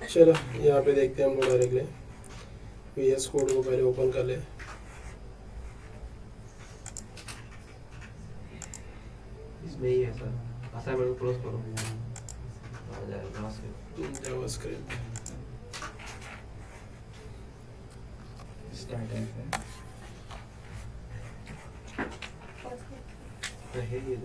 चलो यहाँ पे देखते हैं हम लोग डायरेक्टली VS कोड को पहले ओपन कर ले। इसमें ही है सर, असाइनमेंट क्लोज करो, आ जाएगा जावास्क्रिप्ट है ये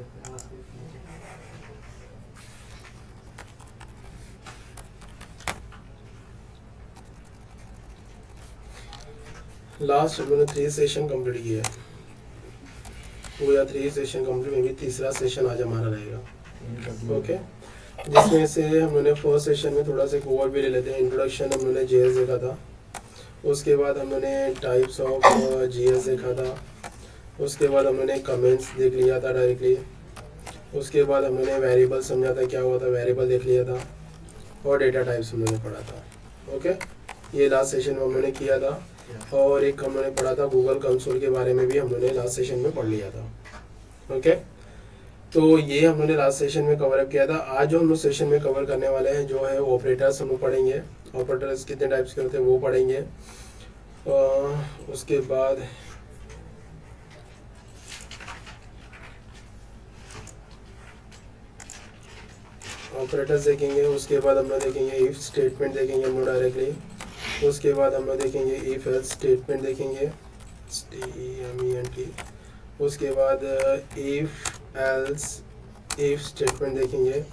लास्ट हमने 3 सेशन कंप्लीट किया है, वो या 3 सेशन कंप्लीट में भी तीसरा सेशन आज हमारा रहेगा। ओके, जिसमें से हमने फर्स्ट सेशन में थोड़ा सा ओवर भी ले लेते हैं। इंट्रोडक्शन हमने JS देखा था, उसके बाद हमने टाइप्स ऑफ GS देखा था, उसके बाद हमने कमेंट्स देख लिया था डायरेक्टली, उसके बाद हमने वेरिएबल समझा था क्या हुआ था, वेरिएबल देख लिया था, और डेटा टाइप्स हमने पढ़ा था। ओके, ये लास्ट सेशन में हमने किया था। और एक हमने पढ़ा था गूगल कंसोल के बारे में भी हमने लास्ट सेशन में पढ़ लिया था। ओके, तो ये हमने लास्ट सेशन में कवर अप किया था। आज जो हम लोग सेशन में कवर करने वाले हैं जो है ऑपरेटर्स हम लोग पढ़ेंगे। ऑपरेटर्स कितने टाइप्स के होते हैं वो पढ़ेंगे। उसके बाद ऑपरेटर्स देखेंगे, उसके बाद हम लोग देखेंगे इफ स्टेटमेंट देखेंगे हम लोग डायरेक्टली, उसके बाद हम लोग देखेंगे इफ एल्स स्टेटमेंट देखेंगे, STEMENT, उसके बाद इफ एल्स इफ स्टेटमेंट देखेंगे,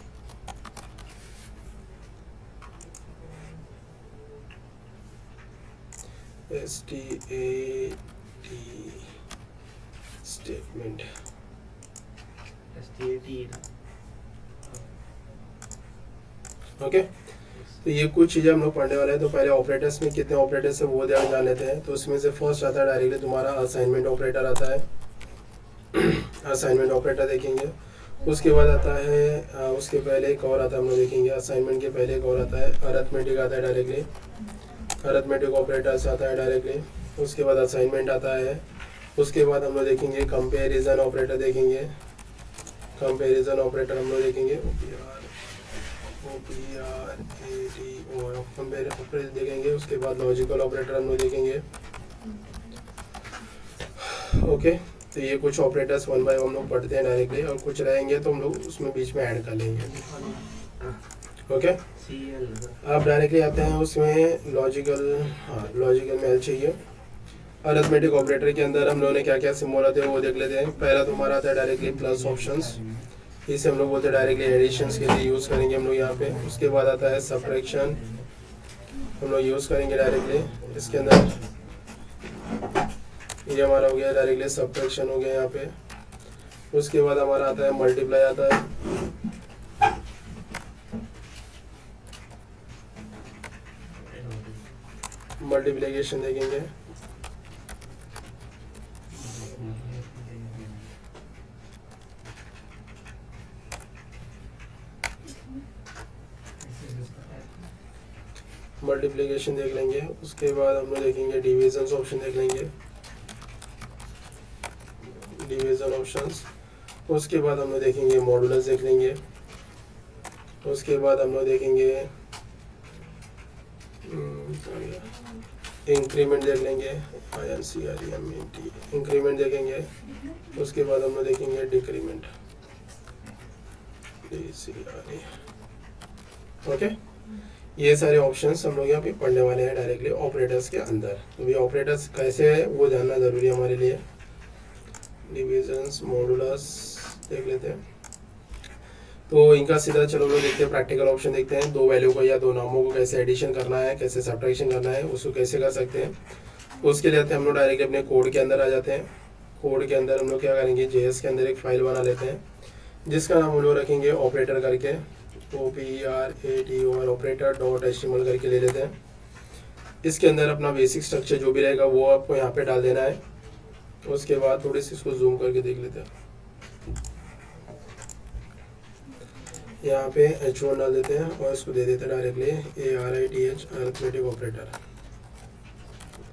STAT स्टेटमेंट, ओके। तो ये कुछ चीज़ें हम लोग पढ़ने वाले हैं। तो पहले ऑपरेटर्स में कितने ऑपरेटर्स है वो जान लेते हैं। तो उसमें से फर्स्ट आता है डायरेक्टली तुम्हारा असाइनमेंट ऑपरेटर आता है। असाइनमेंट ऑपरेटर देखेंगे, उसके बाद आता है उसके पहले एक और आता है हम लोग देखेंगे, असाइनमेंट के पहले एक और आता है अरिथमेटिक आता है डायरेक्टली, अरिथमेटिक ऑपरेटर्स आता है डायरेक्टली, उसके बाद असाइनमेंट आता है, उसके बाद हम लोग देखेंगे कंपेरिजन ऑपरेटर देखेंगे, कंपेरिजन ऑपरेटर हम लोग देखेंगे ऑपरेटर देखेंगे, उसके बाद लॉजिकल ऑपरेटर हम लोग देखेंगे। ओके, तो ये कुछ ऑपरेटर्स 1 बाय 1 हम लोग पढ़ते हैं डायरेक्टली, और कुछ रहेंगे तो हम लोग उसमें बीच में ऐड कर लेंगे। ओके, अब डायरेक्टली आते हैं उसमें लॉजिकल, हाँ लॉजिकल में चाहिए। अरिथमेटिक ऑपरेटर के अंदर हम लोगों ने क्या क्या सिंबल आते हैं वो देख लेते हैं। पहला तुम्हारा आता है डायरेक्टली प्लस ऑप्शंस, इसे हम लोग बोलते हैं डायरेक्टली एडिशंस के लिए यूज़ करेंगे हम लोग यहाँ पे। उसके बाद आता है सब्ट्रैक्शन, हम लोग यूज़ करेंगे डायरेक्टली इसके अंदर। ये हमारा हो गया डायरेक्टली सब्ट्रैक्शन हो गया यहाँ पे। उसके बाद हमारा आता है मल्टीप्लाई आता है, मल्टीप्लिकेशन देखेंगे, मल्टीप्लिकेशन देख लेंगे। उसके बाद हम लोग देखेंगे डिविजन ऑप्शन देख लेंगे, डिवीजन ऑप्शंस। उसके बाद हम लोग देखेंगे मॉडुलस देख लेंगे। उसके बाद हम लोग देखेंगे इंक्रीमेंट देख लेंगे, INCREMENT इंक्रीमेंट देखेंगे। उसके बाद हम लोग देखेंगे डिक्रीमेंट, DCRE। ओके, ये सारे ऑप्शंस हम लोग यहाँ पे पढ़ने वाले हैं डायरेक्टली ऑपरेटर्स के अंदर। तो ये ऑपरेटर्स कैसे है वो जानना ज़रूरी है हमारे लिए। डिविजन्स, मॉडुलस देख लेते हैं। तो इनका सीधा चलो लोग देखते हैं, प्रैक्टिकल ऑप्शन देखते हैं। दो वैल्यू को या दो नामों को कैसे एडिशन करना है, कैसे सब्ट्रैक्शन करना है, उसको कैसे कर सकते हैं। उसके लिए हम लोग डायरेक्टली अपने कोड के अंदर आ जाते हैं। कोड के अंदर हम लोग क्या करेंगे, JS के अंदर एक फाइल बना लेते हैं जिसका नाम हम लोग रखेंगे ऑपरेटर करके, OPERATOR ऑपरेटर .html करके ले लेते हैं। इसके अंदर अपना बेसिक स्ट्रक्चर जो भी रहेगा वो आपको यहाँ पे डाल देना है। उसके बाद थोड़ी सी इसको जूम करके देख लेते हैं। यहाँ पे H1 डाल देते हैं और इसको दे देते हैं directly ARITH arithmetic operator,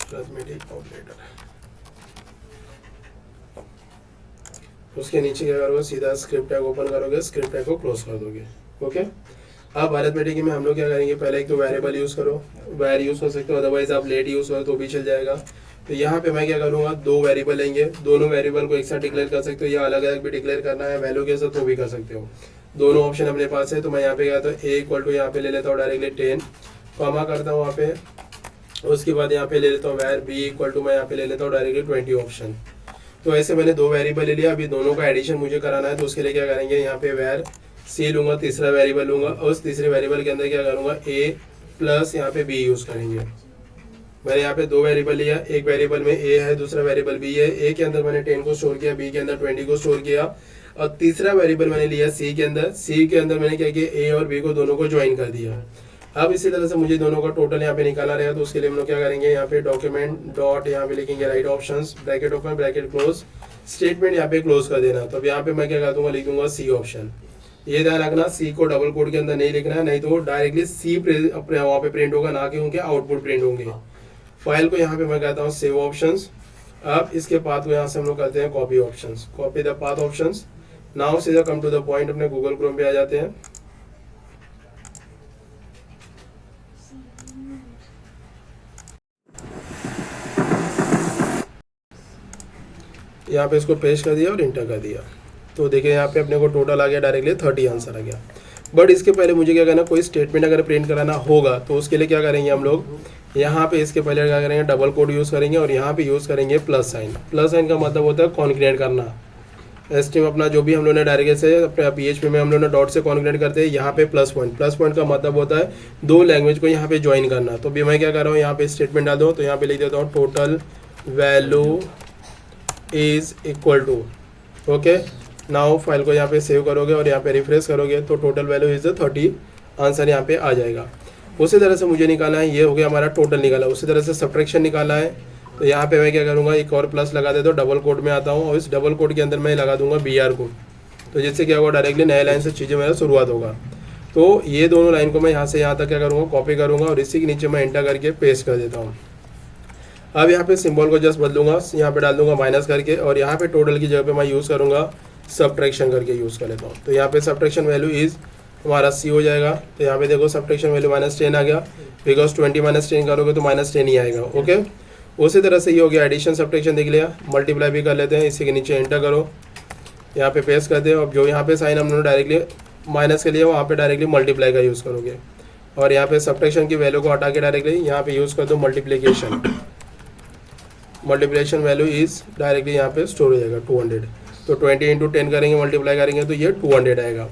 arithmetic operator. उसके नीचे क्या करोगे, सीधा स्क्रिप्ट टैग ओपन करोगे, स्क्रिप्ट टैग को क्लोज कर दोगे। ओके, अब अरिथमेटिक में हम लोग क्या करेंगे, पहले एक तो वेरिएबल यूज़ करो, वैर यूज़ कर सकते हो, अदरवाइज आप लेट यूज़ करो तो भी चल जाएगा। तो यहाँ पे मैं क्या करूँगा, दो वेरिएबल लेंगे, दोनों वेरिएबल को एक साथ डिक्लेयर कर सकते हो या अलग अलग भी डिक्लेयर करना है वैल्यू के साथ तो भी कर सकते हो, दोनों ऑप्शन अपने पास है। तो मैं यहाँ पे क्या, तो ए इक्वल टू यहाँ पे ले लेता हूँ डायरेक्टली 10, कॉमा करता हूँ वहाँ पे, उसके बाद यहाँ पे ले लेता हूँ वैर बी इक्वल टू, मैं यहाँ पे ले लेता हूँ डायरेक्टली 20 ऑप्शन। तो ऐसे मैंने दो वेरिएबल ले लिया, अभी दोनों का एडिशन मुझे कराना है, तो उसके लिए क्या करेंगे, यहाँ पे वैर सी लूंगा, तीसरा वेरिएबल लूंगा, और उस तीसरे वेरिएबल के अंदर क्या करूँगा, ए प्लस यहाँ पे बी यूज़ करेंगे। मैंने यहाँ पे दो वेरिएबल लिया, एक वेरिएबल में ए है, दूसरा वेरिएबल बी है। ए के अंदर मैंने 10 को स्टोर किया, बी के अंदर 20 को स्टोर किया, और तीसरा वेरिएबल मैंने लिया सी के अंदर। सी के अंदर मैंने क्या किया, ए और बी को दोनों को ज्वाइन कर दिया। अब इसी तरह से मुझे दोनों का टोटल यहाँ पे निकालना रहेगा, तो उसके लिए हम लोग क्या करेंगे, यहाँ पे डॉक्यूमेंट डॉट यहाँ पे लिखेंगे right options, bracket open bracket close, statement यहाँ पे क्लोज कर देना। तो अब यहाँ पे मैं क्या कर दूंगा, लिख दूंगा सी ऑप्शन। ये ध्यान रखना, सी को डबल कोड के अंदर नहीं लिखना है, नहीं तो डायरेक्टली सी वहाँ पे प्रिंट होगा, ना कि उनके आउटपुट प्रिंट होंगे। फाइल को यहाँ पे मैं कहता हूँ सेव ऑप्शंस। अब इसके पाथ को यहाँ से हम लोग करते हैं copy options, copy the path options. Now सीधा कम टू द पॉइंट, अपने गूगल क्रोम पे आ जाते हैं। यहाँ पे इसको पेस्ट कर दिया और इंटर कर दिया, तो देखिए यहाँ पे अपने को टोटल आ गया डायरेक्टली 30 आंसर आ गया। बट इसके पहले मुझे क्या करना, कोई स्टेटमेंट अगर प्रिंट कराना होगा तो उसके लिए क्या करेंगे हम लोग, यहाँ पे इसके पहले क्या करेंगे, डबल कोड यूज़ करेंगे और यहाँ पे यूज़ करेंगे प्लस साइन। प्लस साइन का मतलब होता है कॉन्क्रीट करना। एस्टीम अपना जो भी हम लोग ने डायरेक्ट से अपने PHP में हम लोग ने डॉट से कॉन्क्रीट करते हैं, यहाँ पे प्लस पॉइंट। प्लस पॉइंट का मतलब होता है दो लैंग्वेज को यहाँ पे ज्वाइन करना। तो भी मैं क्या कर रहा हूँ, यहाँ पे स्टेटमेंट डाल दूँ, तो यहाँ पे लिख देता हूँ total value is equal to. Okay, now file को यहाँ पे सेव करोगे और यहाँ पे रिफ्रेश करोगे तो टोटल वैल्यू इज 30 आंसर यहाँ पे आ जाएगा। उसी तरह से मुझे निकालना है, ये हो गया हमारा टोटल निकाला। उसी तरह से सब्ट्रैक्शन निकालना है, तो यहाँ पे मैं क्या करूँगा, एक और प्लस लगा देता हूँ, डबल कोड में आता हूँ और इस डबल कोड के अंदर मैं लगा दूंगा BR कोड। तो जिससे क्या होगा, डायरेक्टली नए लाइन से चीज़ें मेरा शुरुआत होगा। तो ये दोनों लाइन को मैं यहाँ से यहाँ तक क्या करूँगा, कॉपी करूँगा और इसी के नीचे मैं एंटर करके पेस्ट कर देता हूँ। अब यहाँ पे सिंबल को जस्ट बदलूंगा, यहाँ पे डाल दूंगा माइनस करके, और यहाँ पे टोटल की जगह पे मैं यूज़ करूँगा सब्ट्रैक्शन करके यूज़ कर लेता हूँ। तो यहाँ पे सब्ट्रैक्शन वैल्यू इज हमारा C हो जाएगा। तो यहाँ पे देखो सब्ट्रैक्शन वैल्यू -10 आ गया, बिकॉज 20 - 10 करोगे तो -10 ही आएगा। ओके, उसी तरह से ये हो गया एडिशन सब्ट्रैक्शन देख लिया। मल्टीप्लाई भी कर लेते हैं, इसी के नीचे एंटर करो, यहाँ पे पेस्ट करते हैं। अब जो यहाँ पे साइन हम लोगों ने डायरेक्टली माइनस के लिए वहाँ पे डायरेक्टली मल्टीप्लाई का यूज़ करोगे, और यहाँ पे सब्ट्रैक्शन की वैल्यू को हटा के डायरेक्टली यहाँ पे यूज़ कर दो multiplication. Multiplication value is directly यहाँ पे स्टोर हो जाएगा 200। तो 20 × 10 करेंगे, मल्टीप्लाई करेंगे तो ये 200 आएगा।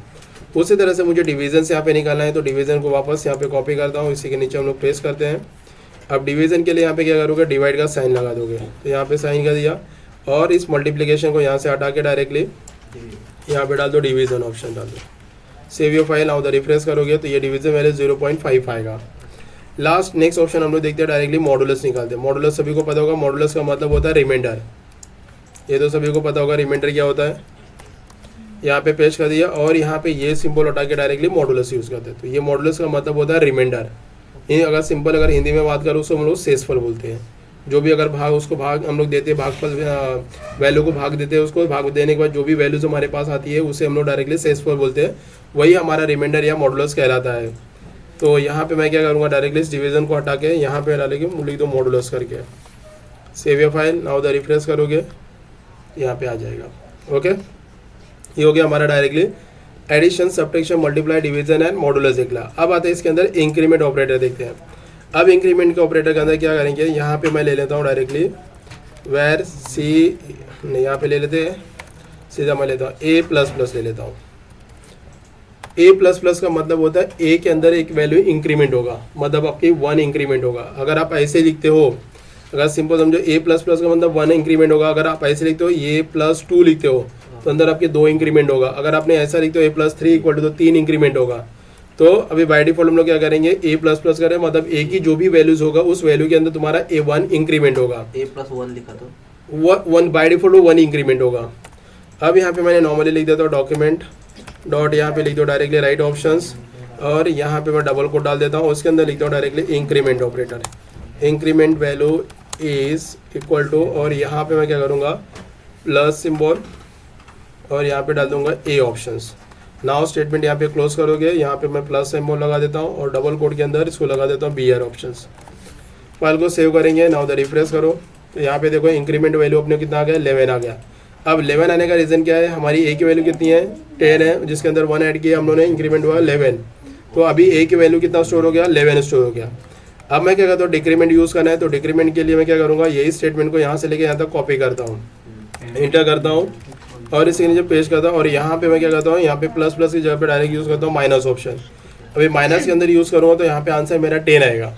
उसी तरह से मुझे डिवीजन से यहाँ पे निकालना है, तो डिवीजन को वापस यहाँ पे कॉपी करता हूँ, इसी के नीचे हम लोग पेस्ट करते हैं। अब डिवीजन के लिए यहाँ पे क्या करोगे, डिवाइड का साइन लगा दोगे, तो यहाँ पे साइन कर दिया, और इस मल्टीप्लिकेशन को यहाँ से हटा के डायरेक्टली यहाँ पे डाल दो डिवीजन ऑप्शन डाल दो। Save your file, now the refresh करोगे तो ये डिवीजन वैल्यू 0.5 आएगा। लास्ट नेक्स्ट ऑप्शन हम लोग देखते हैं, डायरेक्टली मॉडुलस निकालते हैं। मॉडुलस सभी को पता होगा, मॉडुलस का मतलब होता है रिमाइंडर। ये तो सभी को पता होगा रिमाइंडर क्या होता है। यहाँ पे पेस्ट कर दिया और यहाँ पे ये सिंबल हटा के डायरेक्टली मॉडुलस यूज़ करते हैं। तो ये मॉडुलस का मतलब होता है रिमाइंडर। अगर सिंपल अगर हिंदी में बात करूँ उसको हम लोग शेषफल बोलते हैं। जो भी अगर भाग उसको भाग हम लोग देते हैं, भागफल वैल्यू को भाग देते हैं, उसको भाग देने के बाद जो भी वैल्यूज हमारे पास आती है उसे हम लोग डायरेक्टली शेषफल बोलते हैं। वही हमारा रिमाइंडर या मॉडुलस कहलाता है। तो यहाँ पे मैं क्या करूँगा, डायरेक्टली इस डिवीजन को हटा के यहाँ पे डालेंगे, लिख दो मॉडुलस करके, save your file, now the refresh करोगे यहाँ पे आ जाएगा। ओके, ये हो गया हमारा directly addition, subtraction, multiply, division and modulus निकला। अब आते हैं इसके अंदर इंक्रीमेंट ऑपरेटर देखते हैं। अब इंक्रीमेंट के ऑपरेटर के अंदर क्या करेंगे, यहाँ पे मैं ले लेता हूँ डायरेक्टली वेर सी, नहीं यहाँ पे ले लेते हैं सीधा, मैं लेता हूँ A++ ले लेता हूँ। A++ का मतलब होता है A के अंदर एक वैल्यू इंक्रीमेंट होगा, मतलब आपकी 1 इंक्रीमेंट होगा। अगर आप ऐसे लिखते हो, अगर सिंपल समझो A++ का मतलब 1 इंक्रीमेंट होगा। अगर आप ऐसे लिखते हो A+2 लिखते हो तो अंदर आपके 2 इंक्रीमेंट होगा। अगर आपने ऐसा लिखते हो A+3 इक्वल टू 3 इंक्रीमेंट होगा। तो अभी बाय डिफॉल्ट हम लोग क्या करेंगे, A++ करें, मतलब A की जो भी वैल्यूज होगा उस वैल्यू के अंदर तुम्हारा A1 इंक्रीमेंट होगा। A+1 लिखा तो 1 बाय डिफॉल्ट 1 इंक्रीमेंट होगा। अब यहाँ पे मैंने नॉर्मली लिख देता हूँ डॉक्यूमेंट डॉट, यहाँ पे लिख दो डायरेक्टली राइट ऑप्शंस, और यहाँ पे मैं डबल कोट डाल देता हूँ, उसके अंदर लिखता हूँ directly increment operator. Increment value is equal to, और यहाँ पे मैं क्या करूँगा, प्लस सिंबल, और यहाँ पे डाल दूंगा ए ऑप्शंस। नाउ स्टेटमेंट यहाँ पे क्लोज करोगे, यहाँ पे मैं प्लस सिंबल लगा देता हूँ और डबल कोट के अंदर इसको लगा देता हूँ बी आर ऑप्शंस। फाइल को सेव करेंगे। नाउ द रिफ्रेश करो तो यहाँ पे देखो इंक्रीमेंट वैल्यू अपने कितना आ गया, 11 आ गया। अब 11 आने का रीज़न क्या है, हमारी ए की वैल्यू कितनी है, 10 है, जिसके अंदर 1 ऐड किया हम लोगों ने, इंक्रीमेंट हुआ 11। तो अभी ए की वैल्यू कितना स्टोर हो गया, 11 स्टोर हो गया। अब मैं क्या करता हूँ, डिक्रीमेंट यूज़ करना है, तो डिक्रीमेंट के लिए मैं क्या करूँगा, यही स्टेटमेंट को यहाँ से लेके यहाँ तक कॉपी करता हूँ, इंटर करता हूँ और इसके नीचे पेस्ट करता हूँ। और यहाँ पे मैं क्या करता हूँ, यहाँ पे प्लस प्लस की जगह पे डायरेक्ट यूज़ करता हूँ माइनस ऑप्शन। अभी माइनस के अंदर यूज़ करूँगा तो यहाँ पे आंसर मेरा 10 आएगा।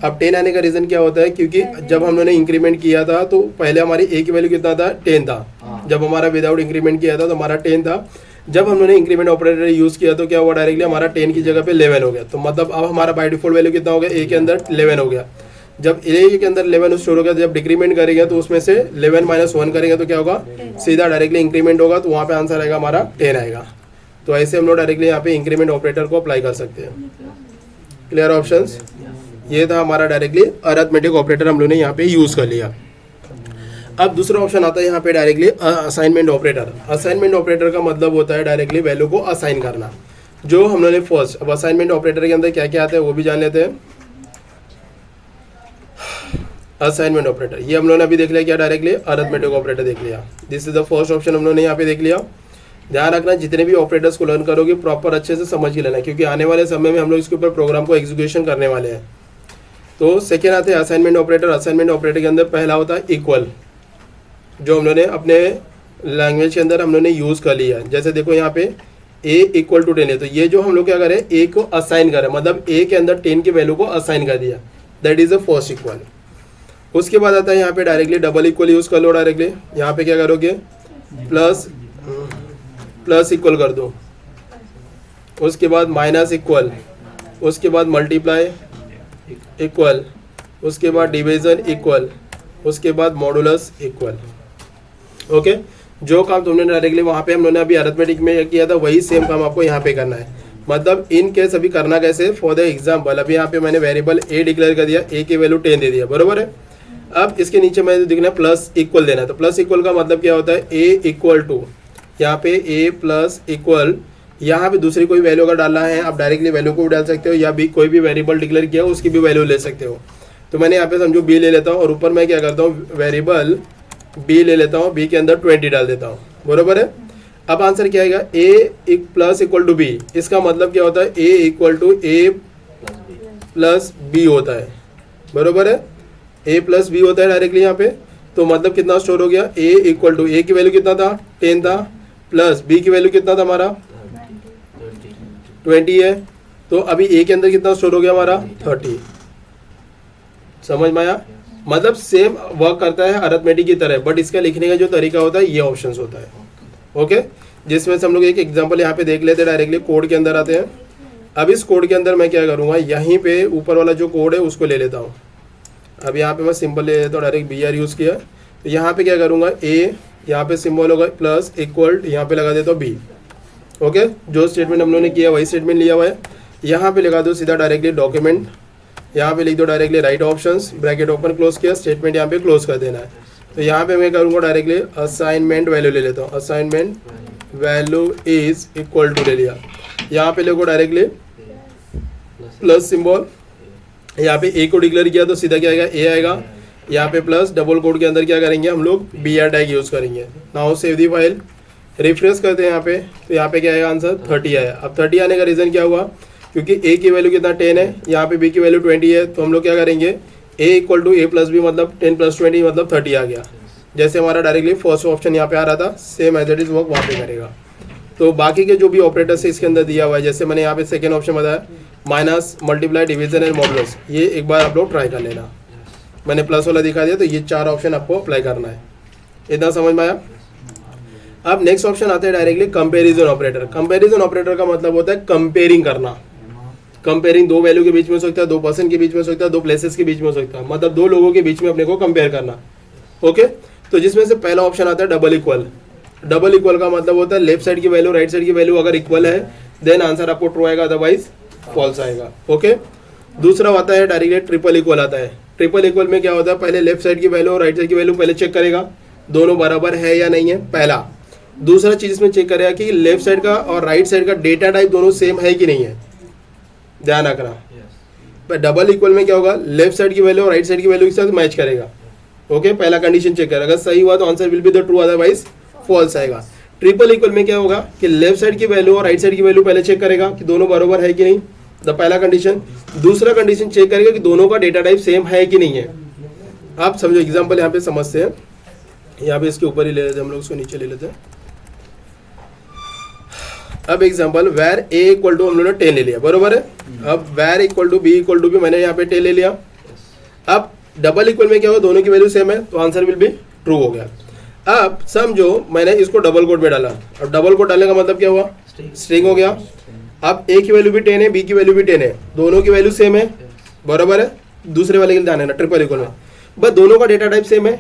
अब 10 आने का रीज़न क्या होता है, क्योंकि जब हम लोगों ने इंक्रीमेंट किया था तो पहले हमारी ए की वैल्यू कितना था, 10 था। जब हमारा विदाउट इंक्रीमेंट किया था तो हमारा 10 था। जब हम लोगों ने इंक्रीमेंट ऑपरेटर यूज़ किया तो क्या हुआ, डायरेक्टली हमारा 10 की जगह पे 11 हो गया। तो मतलब अब हमारा बाय डिफॉल्ट वैल्यू कितना हो गया, ए के अंदर 11 हो गया। जब ए के अंदर 11 स्टोर हो गया, जब डिक्रीमेंट करेंगे तो उसमें से 11 - 1 करेंगे तो क्या होगा, सीधा डायरेक्टली इंक्रीमेंट होगा, तो वहाँ पे आंसर आएगा हमारा 10 आएगा। तो ऐसे हम लोग डायरेक्टली यहाँ पे इंक्रीमेंट ऑपरेटर को अप्लाई कर सकते हैं। क्लियर ऑप्शंस, ये था हमारा डायरेक्टली अरिथमेटिक ऑपरेटर हम लोग ने यहाँ पे यूज़ कर लिया। अब दूसरा ऑप्शन आता है यहाँ पे directly assignment operator. Assignment operator का मतलब होता है डायरेक्टली वैल्यू को असाइन करना, जो हम लोगों ने फर्स्ट। अब असाइनमेंट ऑपरेटर के अंदर क्या क्या आता है वो भी जान लेते हैं। असाइनमेंट ऑपरेटर ये हम लोगों ने अभी देख लिया, क्या डायरेक्टली अरिथमेटिक ऑपरेटर देख लिया। This is the first option हम लोगों ने यहाँ पे देख लिया। ध्यान रखना, जितने भी ऑपरेटर्स को लर्न करोगे प्रॉपर अच्छे से समझ के लेना, क्योंकि आने वाले समय में हम लोग इसके ऊपर प्रोग्राम को एग्जीक्यूशन करने वाले हैं। तो सेकेंड आते हैं असाइनमेंट ऑपरेटर। असाइनमेंट ऑपरेटर के अंदर पहला होता है इक्वल, जो हम लोगों ने अपने लैंग्वेज के अंदर हम लोगों ने यूज़ कर लिया। जैसे देखो यहाँ पे a = 10 है, तो ये जो हम लोग क्या करें, a को असाइन करें, मतलब a के अंदर 10 की वैल्यू को असाइन कर दिया, that is the first equal. उसके बाद आता है यहाँ पे डायरेक्टली डबल इक्वल यूज़ कर लो। डायरेक्टली यहाँ पे क्या करोगे, प्लस इक्वल कर दो, उसके बाद माइनस इक्वल, उसके बाद मल्टीप्लाई इक्वल, उसके बाद डिवीजन इक्वल, उसके बाद मॉडुलस इक्वल। ओके, जो काम तुमने डायरेक्टली वहाँ पे हम लोगों ने अभी अरिथमेटिक में किया था, वही सेम काम आपको यहाँ पे करना है। मतलब इन केस अभी करना कैसे, फॉर द एग्जाम्पल अभी यहाँ पे मैंने वेरिएबल ए डिक्लेयर कर दिया, ए की वैल्यू 10 दे दिया, बरोबर है। अब इसके नीचे मैंने दिखना है प्लस इक्वल देना है। तो प्लस इक्वल का मतलब क्या होता है, ए इक्वल टू, यहाँ पे ए प्लस इक्वल, यहाँ पे दूसरी कोई वैल्यू अगर डालना है आप डायरेक्टली वैल्यू को डाल सकते हो, या भी कोई भी वेरिएबल डिक्लेयर किया उसकी भी वैल्यू ले सकते हो। तो मैंने यहाँ पे समझो बी ले लेता हूँ और ऊपर मैं क्या करता हूँ, वेरिएबल बी ले लेता हूँ, बी के अंदर 20 डाल देता हूँ, बरोबर है। अब आंसर क्या आएगा, A plus equal to B. इसका मतलब क्या होता है, A equal to A plus B होता है, बरोबर है। ए प्लस बी होता है डायरेक्टली यहाँ पे। तो मतलब कितना स्टोर हो गया, ए इक्वल टू, ए की वैल्यू कितना था, 10 था, प्लस बी की वैल्यू कितना था हमारा 20 है। तो अभी ए के अंदर कितना स्टोर हो गया हमारा 30। समझ में आया, मतलब सेम वर्क करता है अरिथमेटिक की तरह, बट इसका लिखने का जो तरीका होता है ये ऑप्शंस होता है। ओके, जिसमें से हम लोग एक एग्जांपल यहाँ पे देख लेते हैं। डायरेक्टली कोड के अंदर आते हैं। अब इस कोड के अंदर मैं क्या करूँगा, यहीं पे ऊपर वाला जो कोड है उसको ले लेता हूँ। अब यहाँ पे मैं सिंपल ले लेता हूँ, डायरेक्ट बी आर यूज़ किया। तो यहाँ पे क्या करूँगा, ए यहाँ पे सिंबल होगा प्लस इक्वल, यहाँ पे लगा देता हूँ बी। ओके, जो स्टेटमेंट हम लोगों ने किया वही स्टेटमेंट लिया हुआ है। यहाँ पे लगा दो सीधा डायरेक्टली डॉक्यूमेंट, यहाँ पे लिख दो directly right options, bracket open close किया, स्टेटमेंट यहाँ पे क्लोज कर देना है। तो यहाँ पे मैं करूँगा डायरेक्टली असाइनमेंट वैल्यू ले लेता हूँ, assignment value is equal to ले लिया। यहाँ पे लोगों डायरेक्टली प्लस सिंबल, यहाँ पे ए को डिक्लेयर किया तो सीधा क्या आएगा, ए आएगा। यहाँ पे प्लस डबल कोड के अंदर क्या करेंगे हम लोग, बी आर टैग यूज़ करेंगे। Now save the file, refresh करते हैं यहाँ पे। तो यहाँ पे क्या आएगा आंसर 30 आया। अब 30 आने का रीज़न क्या हुआ, क्योंकि ए की वैल्यू कितना 10 है, यहाँ पे बी की वैल्यू 20 है। तो हम लोग क्या करेंगे, A equal to A plus B, मतलब 10 + 20 मतलब 30 आ गया। जैसे हमारा डायरेक्टली फर्स्ट ऑप्शन यहाँ पे आ रहा था, same as it is work वहाँ पे करेगा। तो बाकी के जो भी ऑपरेटर्स है इसके अंदर दिया हुआ है, जैसे मैंने यहाँ पे सेकेंड ऑप्शन बताया, minus, multiply, division and modulus, ये एक बार आप लोग ट्राई कर लेना। मैंने प्लस वाला दिखा दिया, तो ये 4 ऑप्शन आपको अप्लाई करना है। इतना समझ में आया। अब नेक्स्ट ऑप्शन आता है directly comparison operator. Comparison operator का मतलब होता है कंपेयरिंग करना। कंपेयरिंग दो वैल्यू के बीच में हो सकता है, 2 पर्सन के बीच में हो सकता है, 2 प्लेसेस के बीच में हो सकता है, मतलब 2 लोगों के बीच में अपने को कंपेयर करना। ओके, तो जिसमें से पहला ऑप्शन आता है डबल इक्वल। डबल इक्वल का मतलब होता है लेफ्ट साइड की वैल्यू राइट साइड की वैल्यू अगर इक्वल है देन आंसर आपको ट्रू आएगा, अदरवाइज फॉल्स आएगा। ओके, दूसरा आता है डायरेक्टली ट्रिपल इक्वल आता है। ट्रिपल इक्वल में क्या होता है, पहले लेफ्ट साइड की वैल्यू और राइट साइड की वैल्यू पहले चेक करेगा दोनों बराबर है या नहीं है, पहला। दूसरा चीज इसमें चेक करेगा कि लेफ्ट साइड का और राइट साइड का डेटा टाइप दोनों सेम है कि नहीं है, ध्यान रखना। यस डबल इक्वल में क्या होगा, लेफ्ट साइड की वैल्यू और राइट साइड की वैल्यू के साथ मैच करेगा। ओके, पहला कंडीशन चेक करेगा, अगर सही हुआ तो answer will be the true, otherwise false आएगा। ट्रिपल इक्वल में क्या होगा कि लेफ्ट साइड की वैल्यू और राइट साइड की वैल्यू पहले चेक करेगा कि दोनों बराबर है कि नहीं, द पहला कंडीशन। दूसरा कंडीशन चेक करेगा कि दोनों का डेटा टाइप सेम है कि नहीं है। आप समझो, एग्जांपल यहाँ पे समझते हैं, यहाँ पे इसके ऊपर ही ले लेते हैं हम लोग, इसको नीचे ले लेते हैं। अब example where a equal to हम लोगों ने 10 ले लिया, बरोबर है। अब where equal to b equal to भी मैंने यहाँ पे 10 ले लिया। अब डबल इक्वल में क्या होगा, दोनों की वैल्यू सेम है तो आंसर विल बी ट्रू हो गया। अब समझो मैंने इसको डबल कोट में डाला, अब डबल कोट डालने का मतलब क्या हुआ, स्ट्रिंग हो गया। अब a की वैल्यू भी 10 है, b की वैल्यू भी 10 है, दोनों की वैल्यू सेम है, बराबर है। दूसरे वाले के लिए ध्यान है ना, ट्रिपल इक्वल में बस दोनों का डेटा टाइप सेम है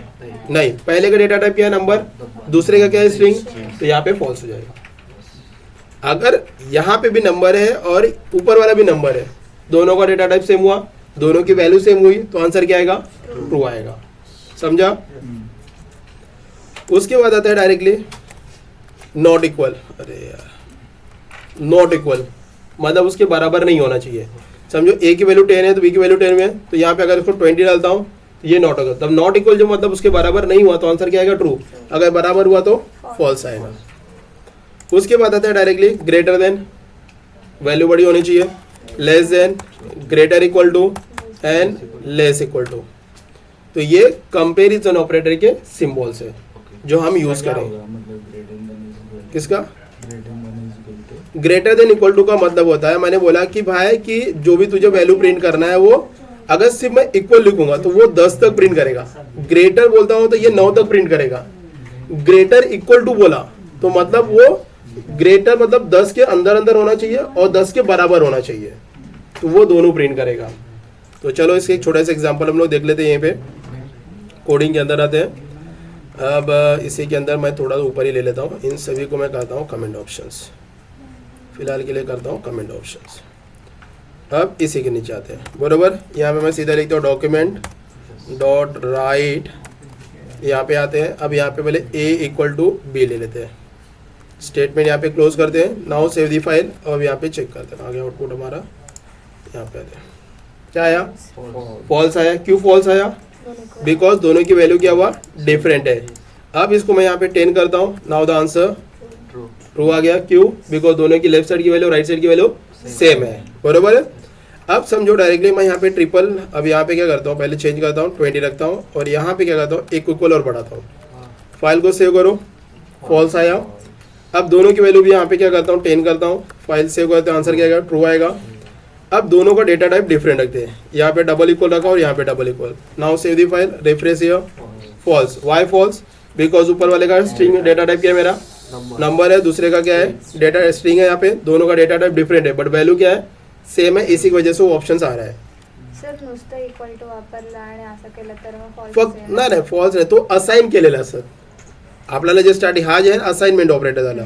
नहीं, पहले का डेटा टाइप क्या है नंबर, दूसरे का क्या है स्ट्रिंग, तो यहाँ पे फॉल्स हो जाएगा। अगर यहाँ पे भी नंबर है और ऊपर वाला भी नंबर है, दोनों का डेटा टाइप सेम हुआ, दोनों की वैल्यू सेम हुई, तो आंसर क्या आएगा, ट्रू आएगा। समझा। उसके बाद आता है डायरेक्टली नॉट इक्वल। अरे यार, नॉट इक्वल मतलब उसके बराबर नहीं होना चाहिए। समझो a की वैल्यू 10 है तो b की वैल्यू 10 है, तो यहाँ पे अगर इसको 20 डालता हूँ तो ये नॉट होगा। तब नॉट इक्वल जो मतलब उसके बराबर नहीं हुआ तो आंसर क्या आएगा, ट्रू। अगर बराबर हुआ तो फॉल्स आएगा। उसके बाद आता है डायरेक्टली ग्रेटर देन, वैल्यू बड़ी होनी चाहिए, less than, greater equal to and less equal to. तो ये कंपैरिजन ऑपरेटर के सिंबल्स है जो हम यूज करें। किसका ग्रेटर देन इक्वल टू का मतलब होता है, मैंने बोला कि भाई कि जो भी तुझे वैल्यू प्रिंट करना है वो अगर सिर्फ मैं इक्वल लिखूंगा तो वो 10 तक प्रिंट करेगा। ग्रेटर बोलता हूं तो ये 9 तक प्रिंट करेगा। ग्रेटर इक्वल टू बोला तो मतलब वो ग्रेटर मतलब 10 के अंदर अंदर होना चाहिए और 10 के बराबर होना चाहिए, तो वो दोनों प्रिंट करेगा। तो चलो इसके एक छोटा सा एग्जांपल हम लोग देख लेते हैं। यहीं पे कोडिंग के अंदर आते हैं। अब इसी के अंदर मैं थोड़ा ऊपर ही ले लेता हूँ, इन सभी को मैं करता हूँ कमेंट ऑप्शंस, फिलहाल के लिए करता हूँ कमेंट ऑप्शंस। अब इसी के नीचे आते हैं, बरोबर। यहाँ पे मैं सीधा लिखता हूँ डॉक्यूमेंट डॉट राइट, यहाँ पे आते हैं। अब यहाँ पे पहले a इक्वल टू b ले लेते हैं, स्टेटमेंट यहाँ पे क्लोज करते हैं। नाउ सेव दी फाइल, और यहाँ पे चेक करते हैं आगे आउटपुट हमारा। यहाँ पे आते हैं, क्या आया, फॉल्स आया। क्यों फॉल्स आया, बिकॉज दोनों की वैल्यू क्या हुआ, डिफरेंट है। अब इसको मैं यहाँ पे 10 करता हूँ, नाउ द आंसर ट्रू आ गया। क्यों, बिकॉज दोनों की लेफ्ट साइड की वैल्यू राइट साइड की वैल्यू सेम है, बरोबर है। अब समझो डायरेक्टली मैं यहाँ पे ट्रिपल, अब यहाँ पे क्या करता हूँ, पहले चेंज करता हूँ 20 रखता हूँ, और यहाँ पे क्या करता हूँ, एक इक्वल और बढ़ाता हूँ। फाइल को सेव करो, फॉल्स आया। अब दोनों की वैल्यू भी यहाँ पे क्या करता हूँ, 10 करता हूँ, फाइल सेव करते हैं, आंसर क्या आएगा, ट्रू आएगा। अब दोनों का डेटा टाइप डिफरेंट रखते हैं, यहाँ पे डबल इक्वल रखा और यहाँ पे double equal. Now save the file, refresh here, false. Why false, because ऊपर वाले का स्ट्रिंग डेटा टाइप क्या है, मेरा नंबर है, दूसरे का क्या है, डेटा स्ट्रिंग है। यहाँ पे दोनों का डेटा टाइप डिफरेंट है बट वैल्यू क्या है, सेम है, इसी की वजह से वो ऑप्शंस आ रहा है। सर नुसतं इक्वल टू वापरला आणि असं केलं तर मग false फक्त आहे. नाही फॉल्स नाही, तो असाइन केलेला सर आपल्याला जे स्टार्टिंग हा जे आहे असाइनमेंट ऑपरेटर झाला,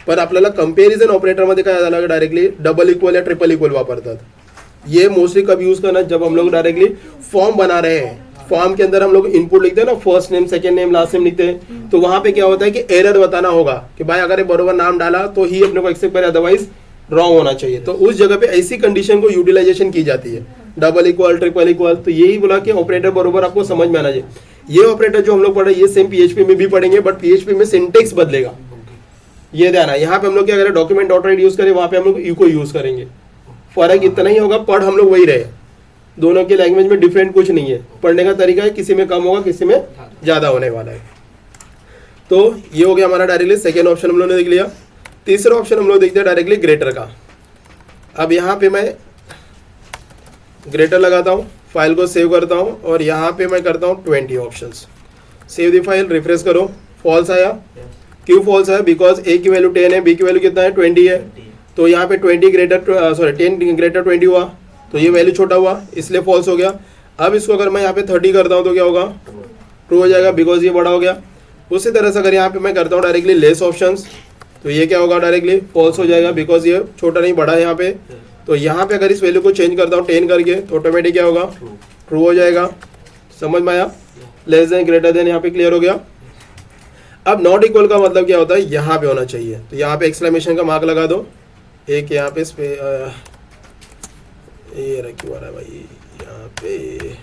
पण आपल्याला कंपॅरिझन ऑपरेटर मध्ये काय झालं, डायरेक्टली डबल इक्वल या ट्रिपल इक्वल वापरतात। ये मोस्टली कब यूज करना, जब हम लोग डायरेक्टली फॉर्म बना रहे हैं, फॉर्म के अंदर हम लोग इनपुट लिखते हैं ना, first name second name last name लिखते हैं, तो वहां पे क्या होता है कि एरर बताना होगा कि भाई अगर ये बरोबर नाम डाला तो ही अपने को एक्सेप्ट करे, अदरवाइज रॉन्ग होना चाहिए। तो उस जगह पे ऐसी कंडीशन को यूटिलाइजेशन की जाती है, डबल इक्वल ट्रिपल इक्वल। तो यही बोला कि ऑपरेटर बरोबर आपको समझ में आना चाहिए। ये ऑपरेटर जो हम लोग पढ़े ये सेम पीएचपी में भी पढ़ेंगे, बट पीएचपी में सिंटेक्स बदलेगा, ये ध्यान है। यहाँ पे हम लोग क्या करें, डॉक्यूमेंट डॉट राइट यूज करें, वहां पे हम लोग इको यूज करेंगे। फर्क इतना ही होगा, पढ़ हम लोग वही रहे, दोनों के लैंग्वेज में डिफरेंट कुछ नहीं है। पढ़ने का तरीका है, किसी में कम होगा किसी में ज्यादा होने वाला है। तो ये हो गया हमारा डायरेक्टली सेकेंड ऑप्शन हम लोग ने देख लिया। तीसरा ऑप्शन हम लोग देखते हैं डायरेक्टली ग्रेटर का। अब यहाँ पे मैं ग्रेटर लगाता हूँ, फाइल को सेव करता हूँ, और यहाँ पे मैं करता हूँ 20 options. Save the file, refresh करो, फॉल्स आया। क्यों फॉल्स आया, बिकॉज ए की वैल्यू 10 है, बी की वैल्यू कितना है, 20 है। तो यहाँ पे 10 ग्रेटर 20 हुआ, तो ये वैल्यू छोटा हुआ, इसलिए फॉल्स हो गया। अब इसको अगर मैं यहाँ पे 30 करता हूँ तो क्या होगा, ट्रू हो जाएगा, बिकॉज ये बड़ा हो गया। उसी तरह से अगर यहाँ पे मैं करता हूँ डायरेक्टली लेस ऑप्शंस, तो ये क्या होगा, डायरेक्टली फॉल्स हो जाएगा, बिकॉज ये छोटा नहीं बड़ा है यहाँ पे। तो यहाँ पे अगर इस वैल्यू को चेंज करता हूँ 10 करके, तो ऑटोमेटिक क्या होगा, ट्रू हो जाएगा। समझ में आया, लेस देन ग्रेटर देन यहाँ पे क्लियर हो गया। अब नॉट इक्वल का मतलब क्या होता है, यहाँ पे होना चाहिए, तो यहाँ पे एक्सक्लेमेशन का मार्क लगा दो, एक यहाँ पे ये रहा, क्यों आ रहा है भाई, यहाँ पे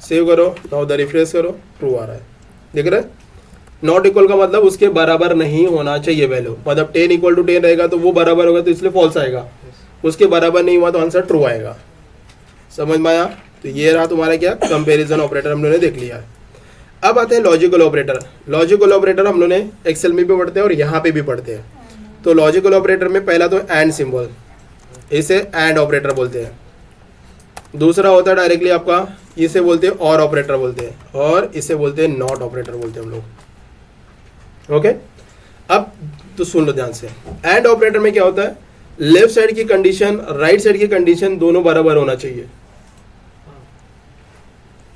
सेव करो, नाउ द रिफ्रेश करो, ट्रू आ रहा है, देख रहे हैं। नॉट इक्वल का मतलब उसके बराबर नहीं होना चाहिए वैल्यू, मतलब 10 इक्वल टू 10 रहेगा तो वो बराबर होगा तो इसलिए फॉल्स आएगा, उसके बराबर नहीं हुआ तो आंसर ट्रू आएगा। समझ में आया? तो ये रहा तुम्हारा क्या, कंपैरिजन ऑपरेटर हम लोगों ने देख लिया है। अब आते हैं लॉजिकल ऑपरेटर। लॉजिकल ऑपरेटर हम लोगों ने एक्सेल में भी पढ़ते हैं और यहाँ पे भी पढ़ते हैं। तो लॉजिकल ऑपरेटर में पहला तो एंड सिंबल, इसे एंड ऑपरेटर बोलते हैं। दूसरा होता है डायरेक्टली आपका, इसे बोलते हैं और ऑपरेटर बोलते हैं, और इसे बोलते हैं नॉट ऑपरेटर बोलते हैं हम लोग। ओके, अब तो सुन लो ध्यान से। एंड ऑपरेटर में क्या होता है, लेफ्ट साइड की कंडीशन राइट साइड की कंडीशन दोनों बराबर होना चाहिए।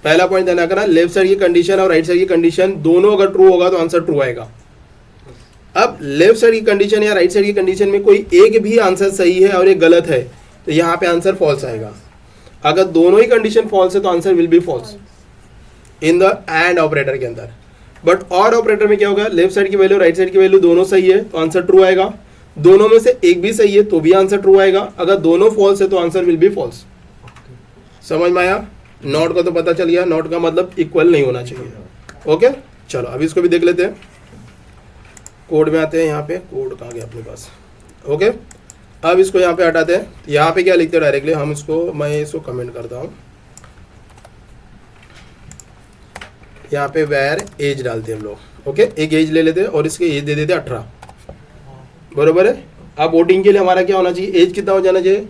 पहला पॉइंट ध्यान रखना, लेफ्ट साइड की कंडीशन और राइट साइड की कंडीशन दोनों अगर ट्रू होगा तो आंसर ट्रू आएगा। अब लेफ्ट साइड की कंडीशन या राइट साइड की कंडीशन में कोई एक भी आंसर सही है और एक गलत है तो यहाँ पे आंसर फॉल्स आएगा। अगर दोनों ही कंडीशन फॉल्स है तो answer will B falls in the end operator के अंदर। बट और ऑपरेटर में क्या होगा, लेफ्ट साइड की वैल्यू राइट साइड की वैल्यू दोनों सही है तो आंसर ट्रू आएगा, दोनों में से एक भी सही है तो भी आंसर ट्रू आएगा, अगर दोनों फॉल्स है तो आंसर विल बी फॉल्स। समझ में आया? नॉट का तो पता चल गया, नॉट का मतलब इक्वल नहीं होना चाहिए। ओके, चलो अभी इसको भी देख लेते हैं। कोड में आते हैं, यहाँ पे कोड कहाँ गया अपने पास। ओके, अब इसको यहाँ पे हटाते हैं। यहाँ पे क्या लिखते हैं डायरेक्टली, हम इसको, मैं इसको कमेंट करता हूँ, यहाँ पे वेर एज डालते हैं हम लोग। ओके, एक एज ले लेते हैं और इसके एज दे देते हैं 18, बरोबर है। अब वोटिंग के लिए हमारा क्या होना चाहिए, एज कितना हो जाना चाहिए,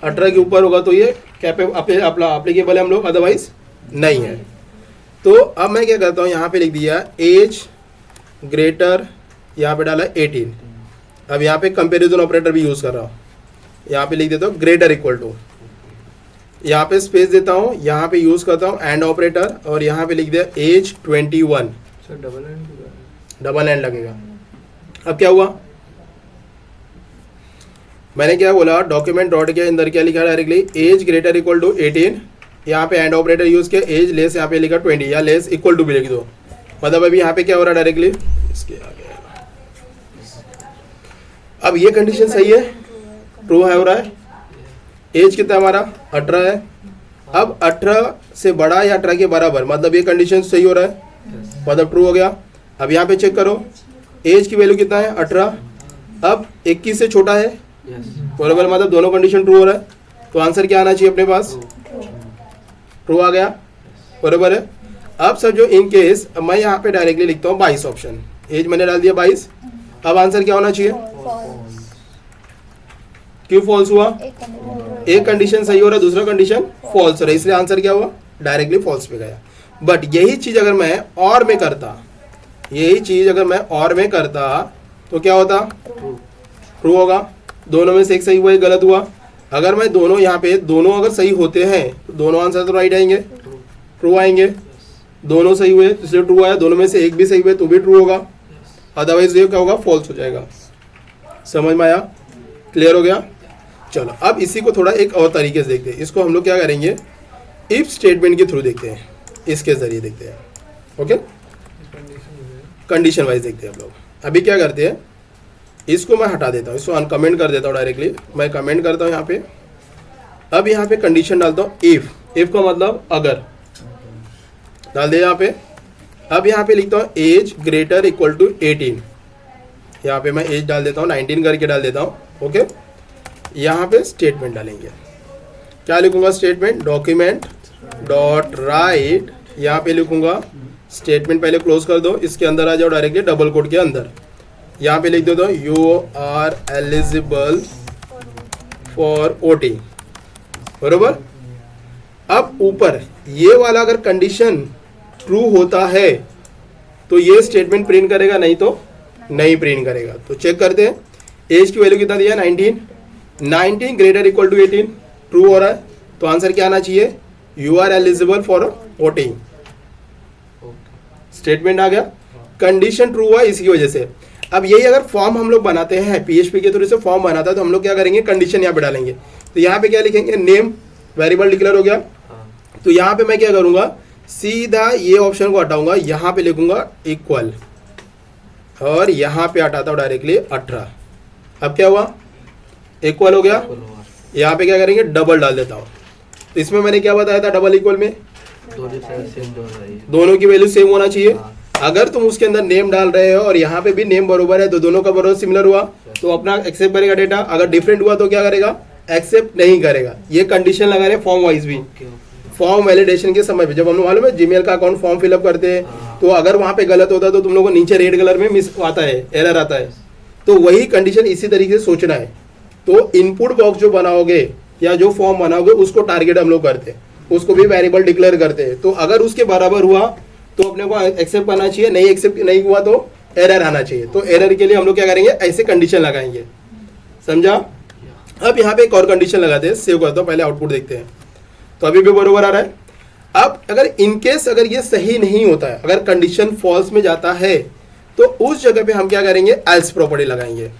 18 के ऊपर होगा तो ये एप्लीकेबल है हम लोग, अदरवाइज नहीं है। तो अब मैं क्या करता हूँ, यहाँ पे लिख दिया एज ग्रेटर, यहाँ पे डाला 18। अब यहाँ पे कंपैरिजन ऑपरेटर भी यूज कर रहा हूँ, यहाँ पे लिख देता हूँ ग्रेटर इक्वल टू, यहाँ पे स्पेस देता हूँ, यहाँ पे यूज करता हूँ एंड ऑपरेटर और यहाँ पे लिख दिया एज 21। डबल एंड लगेगा। अब क्या हुआ, मैंने क्या बोला, डॉक्यूमेंट डॉट के अंदर क्या लिखा directly, age greater equal to 18, यहाँ पे एंड ऑपरेटर यूज किया, एज लेस यहाँ पे लिखा 20 या लेस इक्वल टू भी लिख दो। मतलब अभी यहाँ पे क्या हो रहा है डायरेक्टली, इसके आगे अब ये कंडीशन सही है, ट्रू है हो रहा है। एज कितना हमारा 18 है, अब 18 से बड़ा या 18 के बराबर, मतलब ये कंडीशन सही हो रहा है, मतलब ट्रू हो गया। अब यहाँ पे चेक करो, एज की वैल्यू कितना है 18, अब 21 से छोटा है, बराबर, मतलब दोनों कंडीशन ट्रू हो रहा है, तो आंसर क्या आना चाहिए अपने पास, ट्रू आ गया, बराबर है। अब सर जो इन केस, मैं यहाँ पे डायरेक्टली लिखता हूँ 22 ऑप्शन, एज मैंने डाल दिया 22, अब आंसर क्या होना चाहिए, क्यों फॉल्स हुआ, एक कंडीशन सही हो रहा है, दूसरा कंडीशन फॉल्स हो रहा है, इसलिए आंसर क्या हुआ, डायरेक्टली फॉल्स पे गया। बट यही चीज अगर मैं और में करता, यही चीज अगर मैं और में करता तो क्या होता, ट्रू होगा, दोनों में से एक सही हुआ एक गलत हुआ। अगर मैं दोनों यहाँ पे दोनों अगर सही होते हैं तो दोनों आंसर तो राइट आएंगे, ट्रू आएंगे, दोनों सही हुए तो इसलिए ट्रू आया, दोनों में से एक भी सही हुए तो भी ट्रू होगा, अदरवाइज ये क्या होगा, फॉल्स हो जाएगा। समझ में आया, क्लियर हो गया। चलो अब इसी को थोड़ा एक और तरीके से देखते हैं, इसको हम लोग क्या करेंगे, इफ स्टेटमेंट के थ्रू देखते हैं, इसके जरिए देखते हैं। ओके, कंडीशन वाइज देखते हैं हम लोग। अभी क्या करते हैं, इसको मैं हटा देता हूँ, इसको अनकमेंट कर देता हूँ डायरेक्टली, मैं कमेंट करता हूँ यहाँ पे। अब यहाँ पे कंडीशन डालता हूँ इफ का मतलब अगर, डाल दे यहाँ पे। अब यहाँ पे लिखता हूँ एज ग्रेटर इक्वल टू 18, यहाँ पे मैं एज डाल देता हूँ 19 करके डाल देता हूँ। ओके, यहाँ पे स्टेटमेंट डालेंगे, क्या लिखूंगा, स्टेटमेंट डॉक्यूमेंट डॉट राइट, यहाँ पे लिखूंगा स्टेटमेंट, पहले क्लोज कर दो, इसके अंदर आ जाओ डायरेक्टली डबल कोट के अंदर, यहाँ पे लिख दो you are eligible for voting, बरोबर। अब ऊपर ये वाला अगर कंडीशन ट्रू होता है तो ये स्टेटमेंट प्रिंट करेगा, नहीं तो नहीं प्रिंट करेगा। तो चेक करते हैं, एज की वैल्यू कितना दिया, 19 ग्रेटर इक्वल टू 18, ट्रू हो रहा है, तो आंसर क्या आना चाहिए, you are eligible for voting, statement आ गया, कंडीशन ट्रू हुआ इसकी वजह से। अब यही अगर फॉर्म हम लोग बनाते हैं, पीएचपी के थ्रू से फॉर्म बनाता है, तो हम लोग क्या करेंगे, कंडीशन यहाँ पे डालेंगे। तो यहाँ पे क्या लिखेंगे, नेम वेरिएबल डिक्लेयर हो गया, तो यहाँ पे मैं क्या करूंगा, सीधा ये ऑप्शन को हटाऊंगा, यहाँ पे लिखूंगा इक्वल और यहाँ पे हटाता हूँ डायरेक्टली 18। अब क्या हुआ, इक्वल हो गया। यहाँ पे क्या करेंगे, डबल डाल देता हूँ। तो इसमें मैंने क्या बताया था, डबल इक्वल में दोनों की वैल्यू सेम होना चाहिए। अगर तुम उसके अंदर नेम डाल रहे हो और यहाँ पे भी नेम बरोबर है तो दोनों का बरोबर सिमिलर हुआ तो अपना एक्सेप्ट करेगा डेटा। अगर डिफरेंट हुआ तो क्या करेगा, एक्सेप्ट नहीं करेगा। ये कंडीशन लगा रहे फॉर्म वाइज भी। फॉर्म वैलिडेशन के समय पे जब हम लोग मालूम है जीमेल का अकाउंट फॉर्म फिलअप करते हैं तो अगर वहाँ पे गलत होता है तो तुम लोगों को नीचे रेड कलर में मिस आता है, एरर आता है। तो वही कंडीशन इसी तरीके से सोचना है। तो इनपुट बॉक्स जो बनाओगे या जो फॉर्म बनाओगे उसको टारगेट हम लोग करते हैं, उसको भी वेरिएबल डिक्लेयर करते हैं। तो अगर उसके बराबर हुआ तो अपने को एक्सेप्ट करना चाहिए, नहीं एक्सेप्ट नहीं हुआ तो एरर आना चाहिए। तो एरर के लिए हम लोग क्या करेंगे, ऐसे कंडीशन लगाएंगे, समझा। अब यहाँ पे एक और कंडीशन लगाते हैं, सेव करता हूँ, पहले आउटपुट देखते हैं। तो अभी भी बरोबर आ रहा है। अब अगर इनकेस अगर ये सही नहीं होता है, अगर कंडीशन फॉल्स में जाता है तो उस जगह पे हम क्या करेंगे, एल्स प्रॉपर्टी लगाएंगे।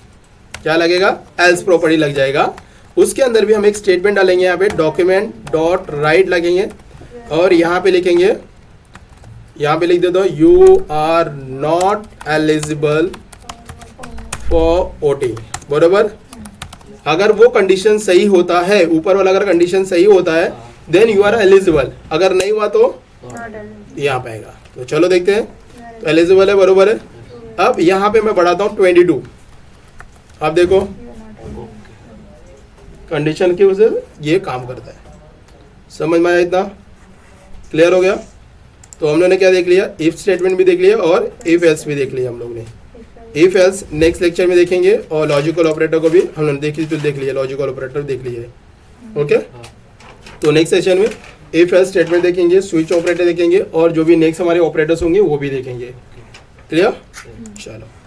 क्या लगेगा, एल्स प्रॉपर्टी लग जाएगा। उसके अंदर भी हम एक स्टेटमेंट डालेंगे, यहाँ पे डॉक्यूमेंट डॉट राइट लगेंगे और यहाँ पे लिखेंगे, यहाँ पे लिख देता हूँ you are not eligible for ओटी, बरोबर। अगर वो कंडीशन सही होता है, ऊपर वाला अगर कंडीशन सही होता है देन यू आर एलिजिबल, अगर नहीं हुआ तो यहाँ पे आएगा। तो चलो देखते हैं, तो एलिजिबल है, बरोबर है। अब यहाँ पे मैं बढ़ाता हूँ 22। अब देखो कंडीशन की वजह से ये काम करता है, समझ में आया, इतना क्लियर हो गया। तो हम लोगों ने क्या देख लिया, इफ स्टेटमेंट भी देख लिया और इफ एल्स भी देख लिया हम लोग ने। इफ एल्स नेक्स्ट लेक्चर में देखेंगे और लॉजिकल ऑपरेटर को भी हम लोगों ने देख लिया, लॉजिकल ऑपरेटर देख लिया है। ओके, तो नेक्स्ट सेशन में इफ एल्स स्टेटमेंट देखेंगे, स्विच ऑपरेटर देखेंगे और जो भी नेक्स्ट हमारे ऑपरेटर्स होंगे वो भी देखेंगे। क्लियर, चलो।